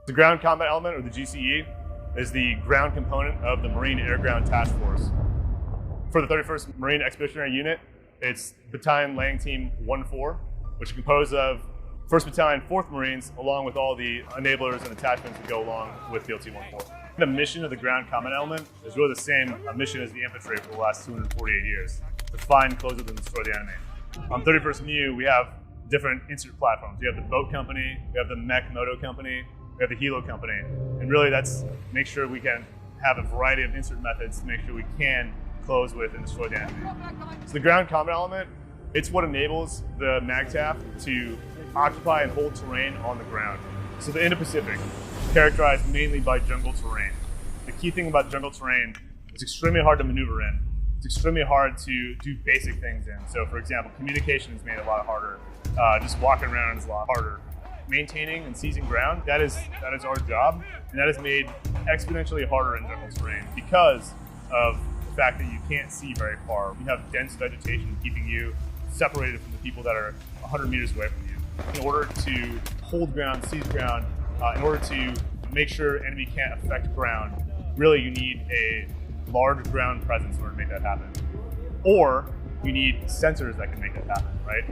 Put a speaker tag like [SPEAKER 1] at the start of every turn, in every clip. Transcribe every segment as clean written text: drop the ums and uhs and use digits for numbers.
[SPEAKER 1] The Ground Combat Element, or the GCE, is the ground component of the Marine Air Ground Task Force. For the 31st Marine Expeditionary Unit, it's Battalion Landing Team 1-4, which is composed of 1st Battalion, 4th Marines, along with all the enablers and attachments that go along with Field Team 1-4. The mission of the Ground Combat Element is really the same mission as the infantry for the last 248 years: to find, close with, and destroy the enemy. On 31st MU, we have different insert platforms. We have the boat company, we have the mech moto company, we have the helo company, and really that's make sure we can have a variety of insert methods to make sure we can close with and destroy the enemy. So the Ground Combat Element, it's what enables the Magtf to occupy and hold terrain on the ground. So the Indo-Pacific, characterized mainly by jungle terrain. The key thing about jungle terrain, it's extremely hard to maneuver in. It's extremely hard to do basic things in. So for example, communication is made a lot harder. Just walking around is a lot harder. Maintaining and seizing ground, that is our job, and that is made exponentially harder in jungle terrain because of the fact that you can't see very far. We have dense vegetation keeping you separated from the people that are 100 meters away from you. In order to hold ground, seize ground, in order to make sure enemy can't affect ground, really you need a large ground presence in order to make that happen. Or you need sensors that can make that happen, right?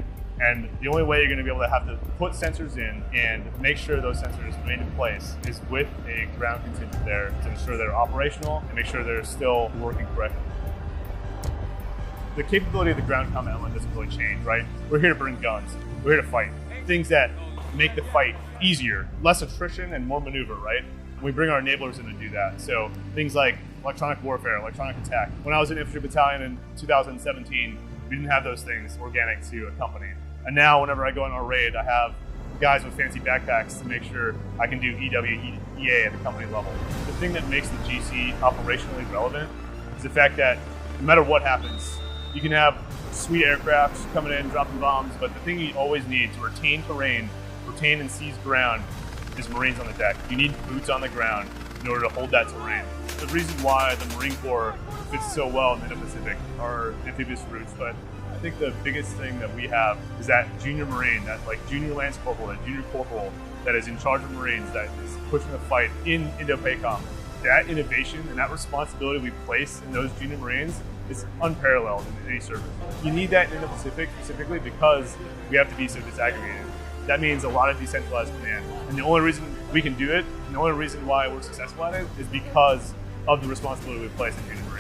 [SPEAKER 1] And the only way you're going to be able to have to put sensors in and make sure those sensors remain in place is with a ground contingent there to ensure they're operational and make sure they're still working correctly. The capability of the Ground Combat Element doesn't really change, right? We're here to bring guns. We're here to fight. Things that make the fight easier, less attrition and more maneuver, right? We bring our enablers in to do that. So things like electronic warfare, electronic attack. When I was in infantry battalion in 2017, we didn't have those things organic to a company. And now whenever I go on our raid, I have guys with fancy backpacks to make sure I can do EWEA at the company level. The thing that makes the GC operationally relevant is the fact that no matter what happens, you can have sweet aircraft coming in, dropping bombs, but the thing you always need to retain terrain, retain and seize ground, is Marines on the deck. You need boots on the ground in order to hold that terrain. The reason why the Marine Corps fits so well in the Indo-Pacific are amphibious routes, but I think the biggest thing that we have is that junior Marine, that like junior Lance Corporal, that junior Corporal that is in charge of Marines, that is pushing the fight in Indo-PACOM. That innovation and that responsibility we place in those junior Marines is unparalleled in any service. You need that in the Pacific specifically because we have to be so disaggregated. That means a lot of decentralized command. And the only reason we can do it, and the only reason why we're successful at it, is because of the responsibility we place in junior Marines.